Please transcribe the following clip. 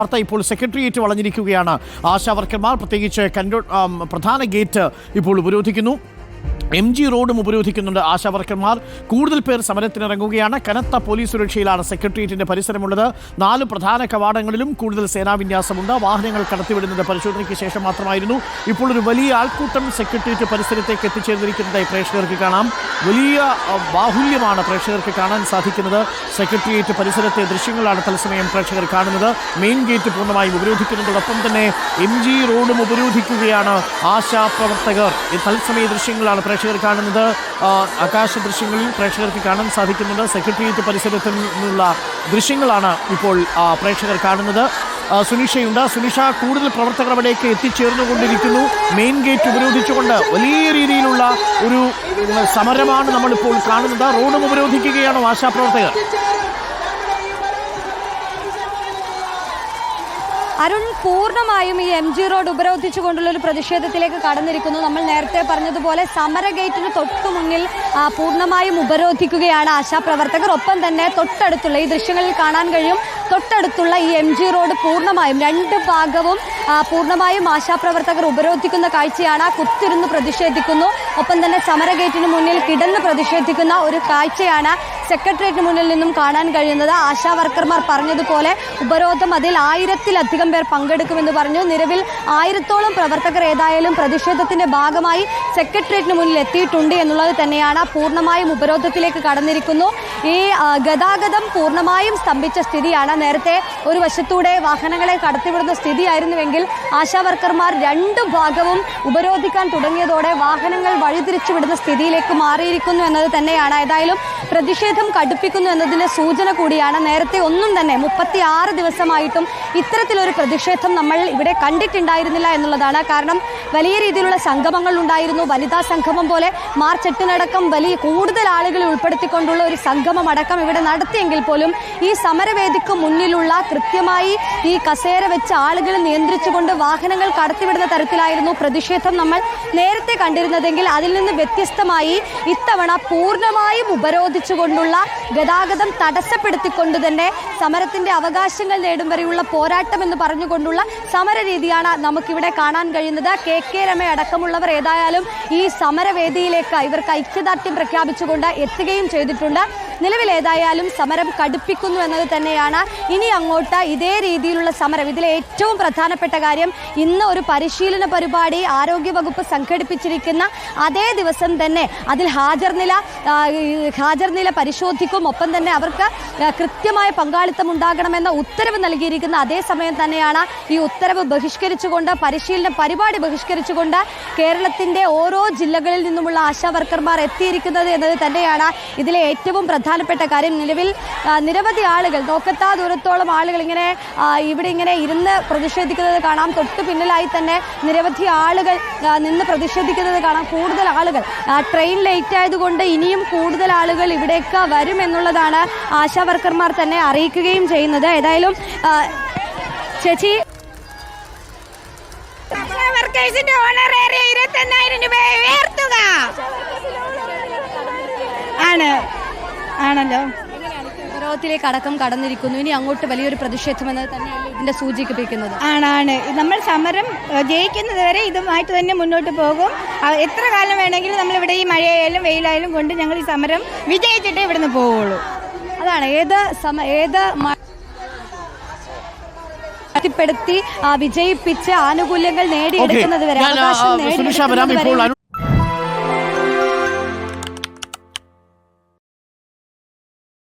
വാർത്ത ഇപ്പോൾ സെക്രട്ടേറിയറ്റ് വളഞ്ഞിരിക്കുകയാണ്. ആശാവർക്കർമാർ പ്രത്യേകിച്ച് പ്രധാന ഗേറ്റ് ഇപ്പോൾ ഉപരോധിക്കുന്നു. MG റോഡും ഉപരോധിക്കുന്നുണ്ട്. ആശാവർക്കർമാർ കൂടുതൽ പേർ സമരത്തിനിറങ്ങുകയാണ്. കനത്ത പോലീസ് സുരക്ഷയിലാണ് സെക്രട്ടേറിയറ്റിന്റെ പരിസരമുള്ളത്. 4 പ്രധാന കവാടങ്ങളിലും കൂടുതൽ സേനാവിന്യാസമുണ്ട്. വാഹനങ്ങൾ കടത്തിവിടുന്നത് പരിശോധനയ്ക്ക് ശേഷം മാത്രമായിരുന്നു. ഇപ്പോൾ ഒരു വലിയ ആൾക്കൂട്ടം സെക്രട്ടേറിയറ്റ് പരിസരത്തേക്ക് എത്തിച്ചേർന്നിരിക്കുന്നതായി പ്രേക്ഷകർക്ക് കാണാം. വലിയ ബാഹുല്യമാണ് പ്രേക്ഷകർക്ക് കാണാൻ സാധിക്കുന്നത്. സെക്രട്ടേറിയറ്റ് പരിസരത്തെ ദൃശ്യങ്ങളാണ് തത്സമയം പ്രേക്ഷകർ കാണുന്നത്. മെയിൻ ഗേറ്റ് പൂർണ്ണമായും ഉപരോധിക്കുന്നതോടൊപ്പം തന്നെ MG റോഡും ഉപരോധിക്കുകയാണ് ആശാപ്രവർത്തകർ. ഈ തത്സമയ ദൃശ്യങ്ങളാണ് പ്രേക്ഷകർ കാണുന്നത്. ആകാശ ദൃശ്യങ്ങളിൽ പ്രേക്ഷകർക്ക് കാണാൻ സാധിക്കുന്നുണ്ട്. സെക്രട്ടേറിയറ്റ് പരിസരത്തിൽ നിന്നുള്ള ദൃശ്യങ്ങളാണ് ഇപ്പോൾ പ്രേക്ഷകർ കാണുന്നത്. സുനിഷയുണ്ട്. സുനിഷ, കൂടുതൽ പ്രവർത്തകർ അവിടേക്ക് എത്തിച്ചേർന്നുകൊണ്ടിരിക്കുന്നു. മെയിൻ ഗേറ്റ് ഉപരോധിച്ചുകൊണ്ട് വലിയ രീതിയിലുള്ള ഒരു സമരമാണ് നമ്മളിപ്പോൾ കാണുന്നത്. റോഡും ഉപരോധിക്കുകയാണോ ആശാപ്രവർത്തകർ? അരുൺ, പൂർണ്ണമായും ഈ MG റോഡ് ഉപരോധിച്ചുകൊണ്ടുള്ള ഒരു പ്രതിഷേധത്തിലേക്ക് കടന്നിരിക്കുന്നു. നമ്മൾ നേരത്തെ പറഞ്ഞതുപോലെ സമര ഗേറ്റിന് തൊട്ടു മുന്നിൽ പൂർണ്ണമായും ഉപരോധിക്കുകയാണ് ആശാപ്രവർത്തകർ. ഒപ്പം തന്നെ തൊട്ടടുത്തുള്ള ഈ ദൃശ്യങ്ങളിൽ കാണാൻ കഴിയും, തൊട്ടടുത്തുള്ള ഈ MG റോഡ് പൂർണ്ണമായും 2 ഭാഗവും പൂർണ്ണമായും ആശാപ്രവർത്തകർ ഉപരോധിക്കുന്ന കാഴ്ചയാണ്. കുത്തിരുന്ന് പ്രതിഷേധിക്കുന്നു. ഒപ്പം തന്നെ സമര ഗേറ്റിന് മുന്നിൽ കിടന്ന് പ്രതിഷേധിക്കുന്ന ഒരു കാഴ്ചയാണ് സെക്രട്ടേറിയറ്റിന് മുന്നിൽ നിന്നും കാണാൻ കഴിയുന്നത്. ആശാ വർക്കർമാർ പറഞ്ഞതുപോലെ ഉപരോധം അതിൽ 1000-ലധികം പേർ പങ്കെടുക്കുമെന്ന് പറഞ്ഞു. നിലവിൽ 1000-ഓളം പ്രവർത്തകർ ഏതായാലും പ്രതിഷേധത്തിന്റെ ഭാഗമായി സെക്രട്ടേറിയറ്റിന് മുന്നിൽ എത്തിയിട്ടുണ്ട് എന്നുള്ളത് തന്നെയാണ്. പൂർണ്ണമായും ഉപരോധത്തിലേക്ക് കടന്നിരിക്കുന്നു. ഈ ഗതാഗതം പൂർണ്ണമായും സ്തംഭിച്ച സ്ഥിതിയാണ്. നേരത്തെ ഒരു വശത്തൂടെ വാഹനങ്ങളെ കടത്തിവിടുന്ന സ്ഥിതിയായിരുന്നുവെങ്കിൽ ആശാ വർക്കർമാർ 2 ഭാഗവും ഉപരോധിക്കാൻ തുടങ്ങിയതോടെ വാഹനങ്ങൾ വഴിതിരിച്ചുവിടുന്ന സ്ഥിതിയിലേക്ക് മാറിയിരിക്കുന്നു എന്നത് തന്നെയാണ്. ഏതായാലും പ്രതിഷേധം കടുപ്പിക്കുന്നു എന്നതിന്റെ സൂചന കൂടിയാണ്. നേരത്തെ ഒന്നും തന്നെ 36 ദിവസമായിട്ടും ഇത്തരത്തിലൊരു പ്രതിഷേധം നമ്മൾ ഇവിടെ കണ്ടിട്ടുണ്ടായിരുന്നില്ല എന്നുള്ളതാണ്. കാരണം വലിയ രീതിയിലുള്ള സംഗമങ്ങൾ ഉണ്ടായിരുന്നു. വനിതാ സംഗമം പോലെ മാർച്ച് 8-നടക്കം കൂടുതൽ ആളുകളെ ഉൾപ്പെടുത്തിക്കൊണ്ടുള്ള ഒരു സംഗമം അടക്കം ഇവിടെ നടത്തിയെങ്കിൽ പോലും ഈ സമരവേദിക്ക് മുന്നിലുള്ള കൃത്യമായി ഈ കസേര വെച്ച് ആളുകളെ നിയന്ത്രിച്ചുകൊണ്ട് വാഹനങ്ങൾ കടത്തിവിടുന്ന തരത്തിലായിരുന്നു പ്രതിഷേധം നമ്മൾ നേരത്തെ കണ്ടിരുന്നതെങ്കിൽ അതിൽ നിന്ന് വ്യത്യസ്തമായി ഇത്തവണ പൂർണ്ണമായും ഉപരോധിച്ചുകൊണ്ടുള്ള ഗതാഗതം തടസ്സപ്പെടുത്തിക്കൊണ്ട് തന്നെ സമരത്തിന്റെ അവകാശങ്ങൾ നേടും വരെയുള്ള പോരാട്ടം എന്ന് പറഞ്ഞുകൊണ്ടുള്ള സമര രീതിയാണ് നമുക്കിവിടെ കാണാൻ കഴിയുന്നത്. KK രമ അടക്കമുള്ളവർ ഏതായാലും ഈ സമരവേദിയിലേക്ക് ഇവർക്ക് ഐക്യദാർഢ്യം പ്രഖ്യാപിച്ചുകൊണ്ട് എത്തുകയും ചെയ്തിട്ടുണ്ട്. നിലവിൽ ഏതായാലും സമരം കടുപ്പിക്കുന്നു എന്നത് തന്നെയാണ്. ഇനി അങ്ങോട്ട് ഇതേ രീതിയിലുള്ള സമരം. ഇതിലെ ഏറ്റവും പ്രധാനപ്പെട്ട കാര്യം, ഇന്ന് ഒരു പരിശീലന പരിപാടി ആരോഗ്യവകുപ്പ് സംഘടിപ്പിച്ചിരിക്കുന്ന അതേ ദിവസം തന്നെ അതിൽ ഹാജർ നില പരിശോധിക്കും. ഒപ്പം തന്നെ അവർക്ക് കൃത്യമായ പങ്കാളിത്തം ഉണ്ടാകണമെന്ന ഉത്തരവ് നൽകിയിരിക്കുന്ന അതേ സമയം തന്നെയാണ് ഈ ഉത്തരവ് ബഹിഷ്കരിച്ചുകൊണ്ട്, പരിശീലന പരിപാടി ബഹിഷ്കരിച്ചുകൊണ്ട് കേരളത്തിന്റെ ഓരോ ജില്ലകളിൽ നിന്നുമുള്ള ആശാ വർക്കർമാർ എത്തിയിരിക്കുന്നത് എന്നത് തന്നെയാണ് ഇതിലെ ഏറ്റവും പ്രധാനപ്പെട്ട കാര്യം. നിലവിൽ നിരവധി ആളുകൾ, നോക്കത്താ ദൂരത്തോളം ആളുകൾ ഇവിടെ ഇങ്ങനെ ഇരുന്ന് പ്രതിഷേധിക്കുന്നത് കാണാം. തൊട്ടു പിന്നിലായി തന്നെ നിരവധി ആളുകൾ നിന്ന് പ്രതിഷേധിക്കുന്നത് കാണാം. കൂടുതൽ ആളുകൾ ട്രെയിൻ ലേറ്റ് ആയതുകൊണ്ട് ഇനിയും കൂടുതൽ ആളുകൾ ഇവിടേക്ക് വരും എന്നുള്ളതാണ് ആശാ വർക്കർമാർ തന്നെ അറിയിക്കുകയും ചെയ്യുന്നത്. ഏതായാലും ചേച്ചി, ആണല്ലോ ഉപരോധത്തിലേക്ക് അടക്കം കടന്നിരിക്കുന്നു. ഇനി അങ്ങോട്ട് വലിയൊരു പ്രതിഷേധം എന്നത് തന്നെയാണ് ഇതിന്റെ സൂചിപ്പിക്കുന്നത്. ആണ് നമ്മൾ സമരം ജയിക്കുന്നത് വരെ ഇതുമായിട്ട് തന്നെ മുന്നോട്ട് പോകും. എത്ര കാലം വേണമെങ്കിലും നമ്മളിവിടെ ഈ മഴയായാലും വെയിലായാലും കൊണ്ട് ഞങ്ങൾ ഈ സമരം വിജയിച്ചിട്ടേ ഇവിടുന്ന് പോവുള്ളൂ. അതാണ് പ്പെടുത്തി വിജയിപ്പിച്ച് ആനുകൂല്യങ്ങൾ നേടിയെടുക്കുന്നത് വരെ, അവകാശം നേടിയെടുക്കുന്നത് വരെ